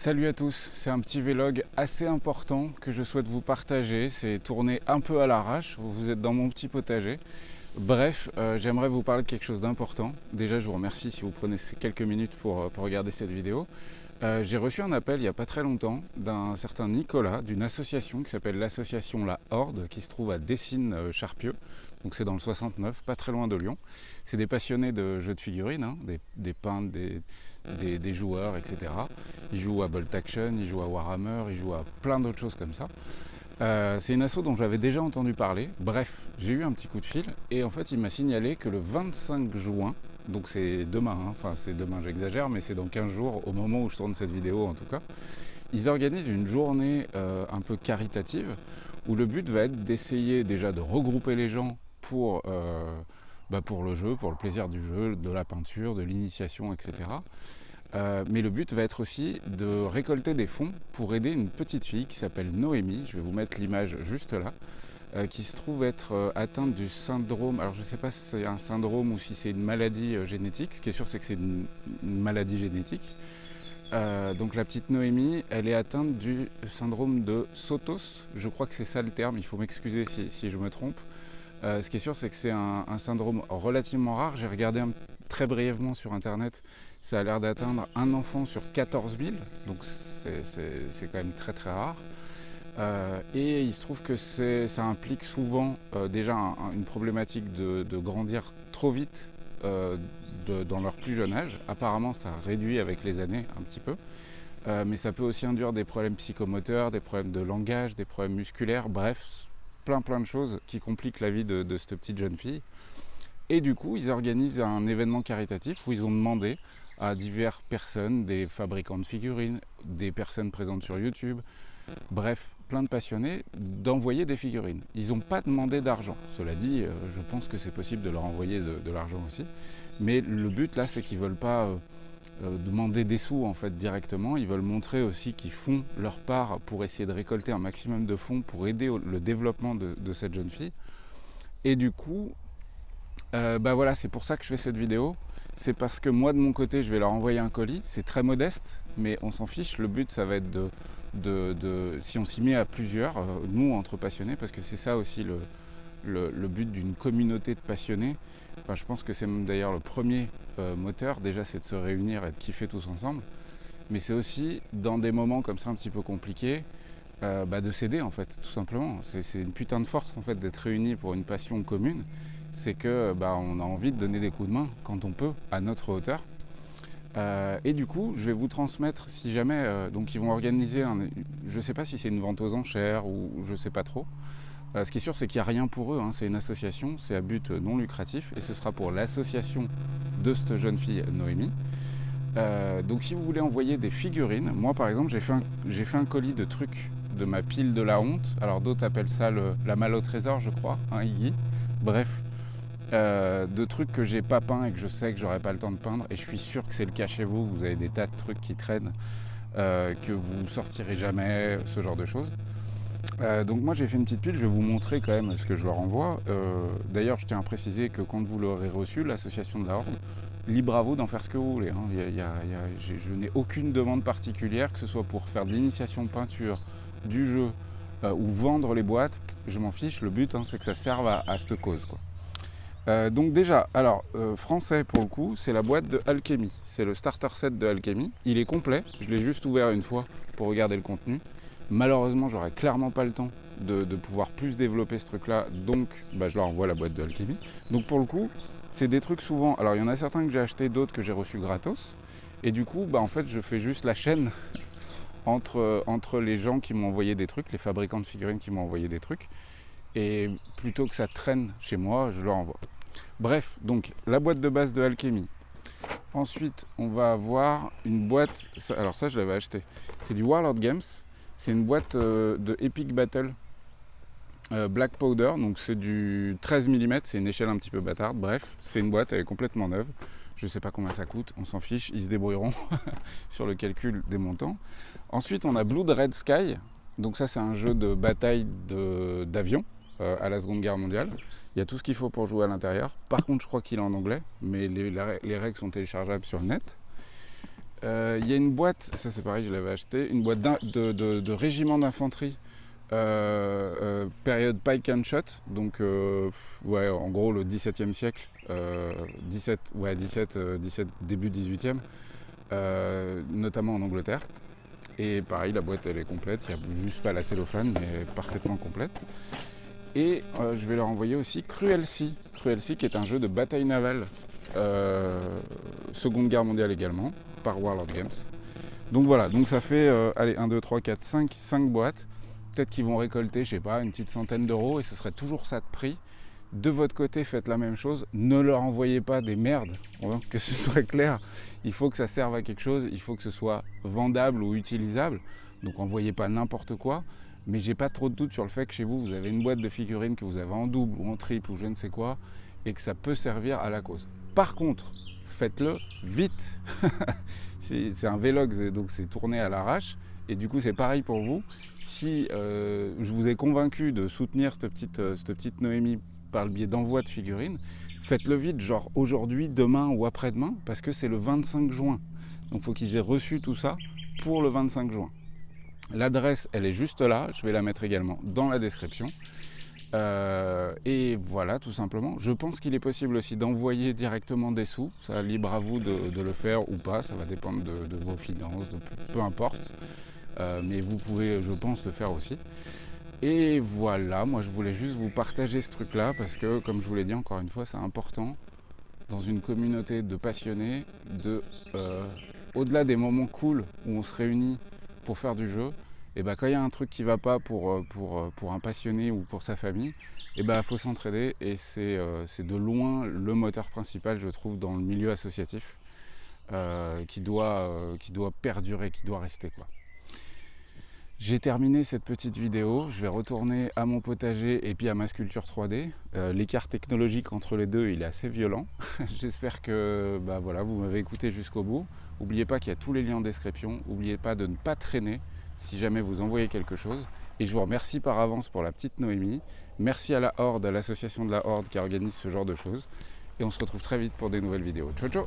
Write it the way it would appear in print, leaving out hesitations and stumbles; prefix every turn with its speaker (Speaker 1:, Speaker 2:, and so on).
Speaker 1: Salut à tous, c'est un petit vlog assez important que je souhaite vous partager. C'est tourné un peu à l'arrache, vous êtes dans mon petit potager. Bref, j'aimerais vous parler de quelque chose d'important. Déjà, je vous remercie si vous prenez ces quelques minutes pour regarder cette vidéo. J'ai reçu un appel il n'y a pas très longtemps d'un certain Nicolas d'une association qui s'appelle l'association La Horde, qui se trouve à Dessines-Charpieu. Donc c'est dans le 69, pas très loin de Lyon. C'est des passionnés de jeux de figurines, hein, des peintres, des joueurs, etc. Ils jouent à Bolt Action, ils jouent à Warhammer, ils jouent à plein d'autres choses comme ça. C'est une asso dont j'avais déjà entendu parler. Bref, j'ai eu un petit coup de fil et en fait il m'a signalé que le 25 juin, donc c'est demain, hein, enfin c'est demain j'exagère, mais c'est dans 15 jours au moment où je tourne cette vidéo en tout cas, ils organisent une journée un peu caritative où le but va être d'essayer déjà de regrouper les gens pour le jeu, pour le plaisir du jeu, de la peinture, de l'initiation, etc. Mais le but va être aussi de récolter des fonds pour aider une petite fille qui s'appelle Noémie, je vais vous mettre l'image juste là, qui se trouve être atteinte du syndrome, alors je ne sais pas si c'est un syndrome ou si c'est une maladie génétique, ce qui est sûr c'est que c'est une maladie génétique. Donc la petite Noémie, elle est atteinte du syndrome de Sotos, je crois que c'est ça le terme, il faut m'excuser si je me trompe. Ce qui est sûr, c'est que c'est un syndrome relativement rare. J'ai regardé très brièvement sur internet, ça a l'air d'atteindre un enfant sur 14 000, donc c'est quand même très très rare. Et il se trouve que ça implique souvent déjà une problématique de grandir trop vite dans leur plus jeune âge. Apparemment, ça réduit avec les années un petit peu. Mais ça peut aussi induire des problèmes psychomoteurs, des problèmes de langage, des problèmes musculaires, bref, plein de choses qui compliquent la vie de cette petite jeune fille. Et du coup, ils organisent un événement caritatif où ils ont demandé à diverses personnes, des fabricants de figurines, des personnes présentes sur YouTube, bref, plein de passionnés, d'envoyer des figurines. Ils n'ont pas demandé d'argent. Cela dit, je pense que c'est possible de leur envoyer de l'argent aussi. Mais le but là, c'est qu'ils ne veulent pas demander des sous en fait directement. Ils veulent montrer aussi qu'ils font leur part pour essayer de récolter un maximum de fonds pour aider le développement de cette jeune fille. Et du coup, voilà, c'est pour ça que je fais cette vidéo. C'est parce que moi de mon côté, je vais leur envoyer un colis. C'est très modeste, mais on s'en fiche. Le but, ça va être si on s'y met à plusieurs, nous entre passionnés, parce que c'est ça aussi le but d'une communauté de passionnés. Enfin, je pense que c'est même d'ailleurs le premier moteur, déjà c'est de se réunir et de kiffer tous ensemble, mais c'est aussi dans des moments comme ça un petit peu compliqués, de s'aider en fait, tout simplement. C'est une putain de force en fait d'être réunis pour une passion commune, c'est que on a envie de donner des coups de main quand on peut, à notre hauteur. Et du coup, je vais vous transmettre, si jamais, donc ils vont organiser, je sais pas si c'est une vente aux enchères ou je sais pas trop. Ce qui est sûr, c'est qu'il n'y a rien pour eux, hein. C'est une association, c'est à but non lucratif, et ce sera pour l'association de cette jeune fille, Noémie. Donc si vous voulez envoyer des figurines, moi par exemple, j'ai fait un colis de trucs de ma pile de la honte, alors d'autres appellent ça la malle au trésor, je crois, hein, Iggy. Bref, de trucs que j'ai pas peints et que je sais que j'aurai pas le temps de peindre, et je suis sûr que c'est le cas chez vous, vous avez des tas de trucs qui traînent, que vous sortirez jamais, ce genre de choses. Donc moi j'ai fait une petite pile, je vais vous montrer quand même ce que je leur envoie. D'ailleurs je tiens à préciser que quand vous l'aurez reçu, l'association de la Horde, libre à vous d'en faire ce que vous voulez, hein. Je n'ai aucune demande particulière, que ce soit pour faire de l'initiation peinture, du jeu ou vendre les boîtes, je m'en fiche. Le but c'est que ça serve à cette cause, quoi. Donc déjà, alors français pour le coup, c'est la boîte de Alchemy, c'est le starter set de Alchemy. Il est complet, je l'ai juste ouvert une fois pour regarder le contenu. Malheureusement, j'aurais clairement pas le temps de pouvoir plus développer ce truc-là, donc je leur envoie la boîte de Alchemy. Donc pour le coup, c'est des trucs souvent. Alors il y en a certains que j'ai achetés, d'autres que j'ai reçus gratos. Et du coup, en fait, je fais juste la chaîne entre les gens qui m'ont envoyé des trucs, les fabricants de figurines qui m'ont envoyé des trucs. Et plutôt que ça traîne chez moi, je leur envoie. Bref, donc la boîte de base de Alchemy. Ensuite, on va avoir une boîte. Alors ça, je l'avais acheté. C'est du Warlord Games. C'est une boîte de Epic Battle Black Powder, donc c'est du 13 mm, c'est une échelle un petit peu bâtarde. Bref, c'est une boîte, elle est complètement neuve. Je ne sais pas combien ça coûte, on s'en fiche, ils se débrouilleront sur le calcul des montants. Ensuite, on a Blood Red Sky, donc ça c'est un jeu de bataille d'avion à la Seconde Guerre mondiale. Il y a tout ce qu'il faut pour jouer à l'intérieur. Par contre, je crois qu'il est en anglais, mais les règles sont téléchargeables sur le net. Il y a une boîte, ça c'est pareil, je l'avais acheté, une boîte de régiment d'infanterie, période pike and shot, donc ouais, en gros le XVIIe siècle, 17, ouais, 17, début 18e, notamment en Angleterre. Et pareil, la boîte elle est complète, il n'y a juste pas la cellophane, mais parfaitement complète. Et je vais leur envoyer aussi Cruel Sea. Cruel Sea qui est un jeu de bataille navale, Seconde Guerre mondiale également, par Warlord Games. Donc voilà, donc ça fait allez, 1, 2, 3, 4, 5 boîtes. Peut-être qu'ils vont récolter, je sais pas, une petite centaine d'euros et ce serait toujours ça de prix. De votre côté, faites la même chose. Ne leur envoyez pas des merdes, que ce soit clair. Il faut que ça serve à quelque chose, il faut que ce soit vendable ou utilisable. Donc envoyez pas n'importe quoi. Mais j'ai pas trop de doute sur le fait que chez vous, vous avez une boîte de figurines que vous avez en double ou en triple ou je ne sais quoi et que ça peut servir à la cause. Par contre, faites-le vite. C'est un vlog, donc c'est tourné à l'arrache. Et du coup, c'est pareil pour vous. Si je vous ai convaincu de soutenir cette petite Noémie par le biais d'envoi de figurines, faites-le vite, genre aujourd'hui, demain ou après-demain, parce que c'est le 25 juin. Donc il faut qu'ils aient reçu tout ça pour le 25 juin. L'adresse, elle est juste là, je vais la mettre également dans la description. Et voilà, tout simplement. Je pense qu'il est possible aussi d'envoyer directement des sous, ça libre à vous de le faire ou pas, ça va dépendre de vos finances, peu importe. Mais vous pouvez, je pense, le faire aussi. Et voilà, moi je voulais juste vous partager ce truc-là parce que, comme je vous l'ai dit encore une fois, c'est important dans une communauté de passionnés, au-delà des moments cool où on se réunit pour faire du jeu, et ben quand il y a un truc qui va pas pour un passionné ou pour sa famille, et ben faut s'entraider et c'est de loin le moteur principal, je trouve, dans le milieu associatif, qui doit perdurer, qui doit rester, quoi. J'ai terminé cette petite vidéo, je vais retourner à mon potager et puis à ma sculpture 3D. L'écart technologique entre les deux, il est assez violent. J'espère que voilà, vous m'avez écouté jusqu'au bout. N'oubliez pas qu'il y a tous les liens en description. N'oubliez pas de ne pas traîner si jamais vous envoyez quelque chose. Et je vous remercie par avance pour la petite Noémie. Merci à la Horde, à l'association de la Horde qui organise ce genre de choses. Et on se retrouve très vite pour des nouvelles vidéos. Ciao ciao!